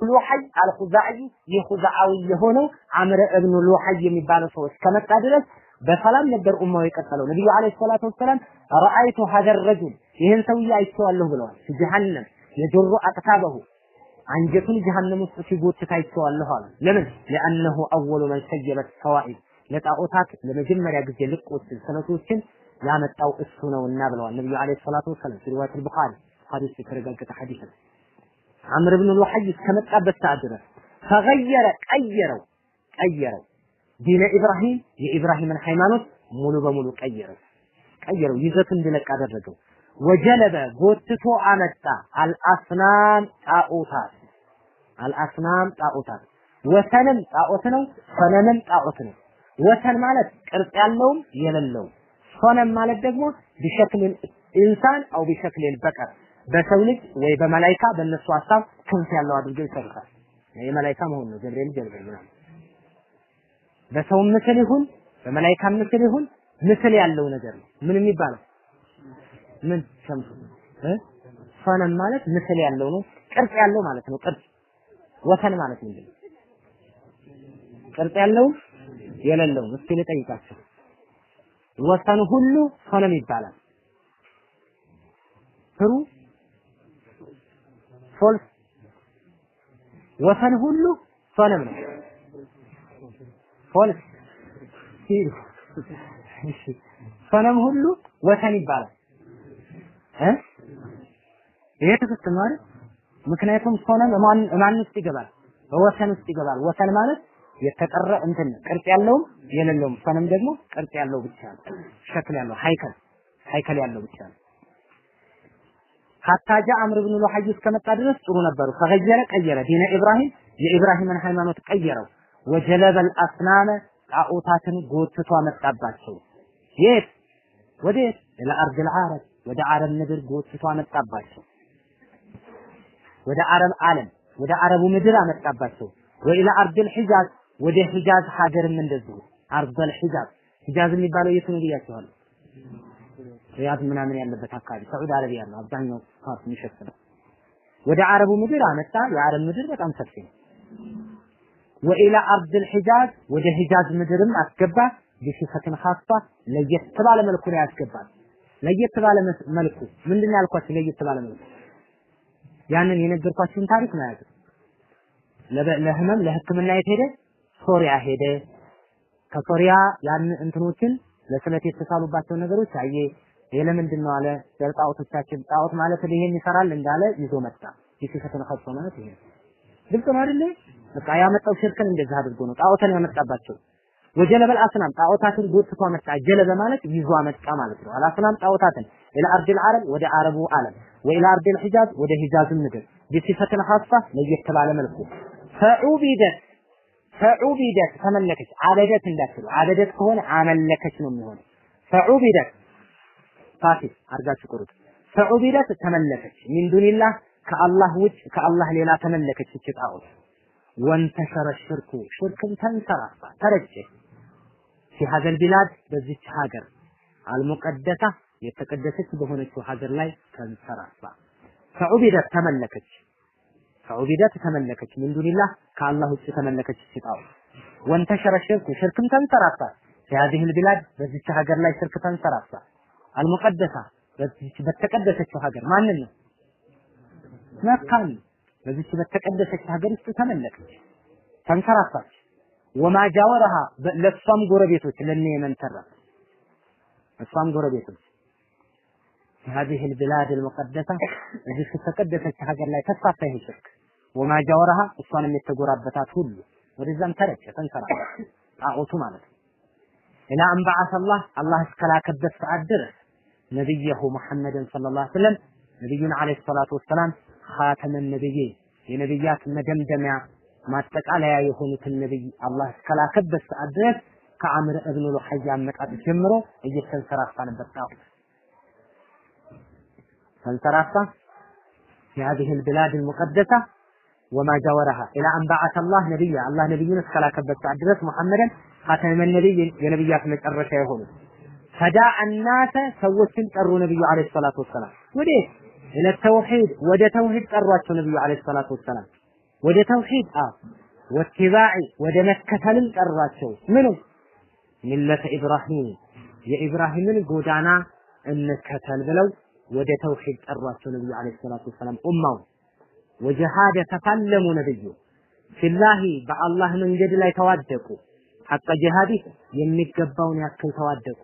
ሉሐይ አልኹዛዒ የኹዛዓዊ የሆነው አምር ኢብኑ ሉሐይ የሚባለው ሰው እስከመጣ ድረስ በሰላም ነበር ኡማው የቀጠለው። ነብዩ አለይሂ ሰላቱ ወሰለም ረአይቱ ሀዘር ረጁል ይህን ሰውዬ አይቼዋለሁ ብለዋል። ጀሃነም የጆሮ አቅታበሁ አንጀቱን ጀሃነም ውስጥ ሲጎትት አይቼዋለሁ አለ። ለምን? ለአንሁ አወሉ መን ሰየበት ሰዋኢድ ለጣዖታት ለመጀመሪያ ጊዜ ልቆችን ሰለቶችን ያመጣው እሱ ነውና ብለዋል ነብዩ አለይሂ ሰላቱ ወሰለም። ሪዋየት አልቡኻሪ ሐዲስ የተረጋገጠ ሐዲስ ነው። አምር ኢብኑ ሉሐይ እስከመጣበት ሰዓት ድረስ ተገየረ ቀየረው ዲነ ኢብራሂም የኢብራሂምን ሃይማኖት ሙሉ በሙሉ ቀየረው ይዘቱ እንዲለቅ አደረገው። ወጀለበ ጎትቶ አመጣ አልአስናም ጣዖታት ወሰንም ጣዖት ነው፣ ሰነምም ጣዖት ነው። ወሰን ማለት ቅርጽ ያለውም የሌለውም፣ ሰነም ማለት ደግሞ ቢሸክል ኢንሳን አው ቢሸክል በቀር በሰው ልጅ ወይ በመላእክት በእነሱ ሐሳብ ክንፍ ያለው አድርገው ይሰሩታል። የመላእክት መሆን ነው ገብርኤል ጀልበል በሰው ምስል ይሁን በመላእክት ምስል ይሁን ምስል ያለው ነገር ነው። ምን የሚባለው ምን ሸምሱ ሰነም ማለት ምስል ያለው ነው፣ ቅርጽ ያለው ማለት ነው። ቅርጽ ወሰን ማለት ምንድን ነው? ቅርጽ ያለው የሌለው። እስኪ ልጠይቃችሁ ወሰን ሁሉ ሰነም ይባላል። ፍሩ ፎልስ ወሰን ሁሉ ሰነም ነው። ፎልስ ሰነም ሁሉ ወሰን ይባላል። ይሄ ትክክል ነው አይደል? ምክንያቱም ሰነም ማን ውስጥ ይገባል? በወሰን ውስጥ ይገባል። ወሰን ማለት የተቀረ እንትን ቅርጽ ያለውም የሌለውም፣ ሰነም ደግሞ ቅርጽ ያለው ብቻ ነው። ሸክል ያለው ሃይከል ያለው ብቻ ነው። ሐታ ጃ አምር ኢብኑ ሉሐይ እስከመጣ ድረስ ጥሩ ነበሩ። ቀየረ ዲነ ኢብራሂም የኢብራሂምን ሃይማኖት ቀየረው። ወጀለበል አስናመ ጣዖታትን ጎትቶ አመጣባቸው። የት ወዴት? ለአርድል ዓረብ ወደ አረብ ምድር ጎትቶ አመጣባቸው። ወደ አረብ ዓለም ወደ አረቡ ምድር አመጣባቸው። ወኢላ አርድል ሒጃዝ ወደ ሒጃዝ ሀገርም እንደዚሁ አርድል ሒጃዝ የሚባለው የት ነው ብያችኋለሁ። ሪያድ ምናምን ያለበት አካባቢ ሳዑዲ አረቢያ ነው አብዛኛው ፓርት የሚሸፍነው። ወደ አረቡ ምድር አመጣ። የአረብ ምድር በጣም ሰፊ ነው። ወኢላ አርድል ሒጃዝ ወደ ሒጃዝ ምድርም አስገባ። ቢሲፈትን ኻሷ ለየት ባለ መልኩ ነው ያስገባል። ለየት ባለ መልኩ ምንድነው ያልኳችሁ? ለየት ባለ መልኩ ያንን የነገርኳችሁን ታሪክ ነው ያዘው። ለህመም ለህክምና ሄደ ሶሪያ ሄደ። ከሶሪያ ያን እንትኖችን ለስለት የተሳሉባቸው ነገሮች አየ። ይሄ ለምንድን ነው አለ። ጣዖቶቻችን ጣዖት ማለት ይሄን ይሰራል እንዳለ ይዞ መጣ። ቢሲፈትን ኻሷ ማለት ይሄ ግልጽ ነው አይደል? በቃ ያመጣው ሽርክን እንደዛ አድርጎ ነው ጣዖትን ያመጣባቸው። ወጀለበል አስናም ጣዖታትን ጎትቶ አመጣ። ጀለበ ማለት ይዞ አመጣ ማለት ነው። አልአስናም ጣዖታትን ኢላ አርዲል ዓረብ ወደ አረቡ ዓለም ወኢላ አርዲል ሒጃዝ ወደ ሒጃዝ ምድር ቢሲፈትን ኻሷ ለየት ባለ መልኩ ፈዑቢደት ተመለከች። አበደት እንዳትሉ አበደት ከሆነ አመለከች ነው የሚሆነው። ፈዑቢደት ፋሲል አርጋችሁ ቁሩት። ፈዑቢደት ተመለከች ሚን ዱኒላህ ከአላህ ውጭ ከአላህ ሌላ ተመለከች እቺ ጣዖት። ወንተሸረ ሽርክን ተንሰራፋ ተረጨ። في هذا البلاد በዚች ሀገር አልሙቀደሳ የተቀደሰች በሆነችው ሀገር ላይ ተንሰራፋ። ፈዑቢደት ተመለከች ምን ዱኒላህ ከአላህ ውጭ ተመለከች ሲጣው። ወንተሸረ ሽርክም ተንሰራፋ። في هذه البلاد በዚች ሀገር ላይ ሽርክ ተንሰራፋ። አልሙቀደሳ በዚች በተቀደሰችው ሀገር ማንን ነው? መካን በዚች በተቀደሰች ሀገር ውስጥ ተመለከች ተንሰራፋች። ወማ ጃወረሃ ለሷም ጎረቤቶች ለኔ የመንተራ እሷም ጎረቤቶች هذه البلاد المقدسة እዚህ ተቀደሰች ሀገር ላይ ተስፋፋ ይሄ ሽርክ። ወማ ጃወረሃ እሷንም የተጎራበታት ሁሉ ወደዛም ተረጨ ተንሰራፋ ጣዖቱ ማለት ነው። ኢላ አን በዐሰ አላህ እስከላከበት ሰዓት ድረስ ነብዩ መሐመድን ሰለላሁ ዐለይሂ ወሰለም ነብዩን ዐለይሂ ሰላቱ ወሰላም ኻተመ ነብይ የነብያት መደምደሚያ ማጠቃለያ የሆኑትን ነብይ አላህ እስከላከበት ሰዓት ድረስ ከአምር ኢብኑ ሉሐይ አመጣጥ ጀምሮ እየተንሰራፋ ነበር ጣዖት ተንሰራፋ። في هذه البلاد المقدسة وما جاورها إلى أن بعث الله نبينا እስከላከበት ሰዓት ድረስ ሙሐመድን ኻተመ ነብይ የነብያት መጨረሻ የሆኑ ፈዳአ الناس ሰዎችን ጠሩ ነብዩ አለይሂ ሰላቱ ወሰላም ወደ ተውሂድ ጠሯቸው ነብዩ አለይሂ ሰላቱ ወሰላም። ወደ ተውሂድ ወትባዕ ወደ መከተልም ጠራቸው ምኑ ሚለተ ኢብራሂም የኢብራሂምን ጎዳና እንከተል ብለው ወደ ተውሂድ ጠሯቸው ነብዩ አለይሂ ሰላቱ ወሰለም ኡማው ወጀሃደ ተፋለሙ ነብዩ ፊላሂ በአላህ መንገድ ላይ ተዋደቁ ሐቀ ጂሃዲ የሚገባውን ያክል ተዋደቁ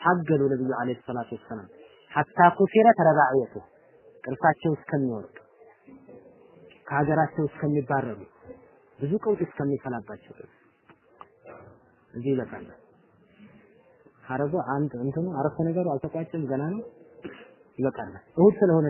ታገሉ ነብዩ አለይሂ ሰላቱ ወሰለም ሐታ ኩፊረ ተረባዕየቱ ቅርሳቸው እስከሚወርቅ ከሀገራቸው እስከሚባረሩ ብዙ ቀውጥ እስከሚፈላባቸው እዚህ ይበቃል ሐረቡ አንድ እንትኑ አረፈ ነገሩ አልተቋጨም ገና ነው ይበቃል እሁድ ስለሆነ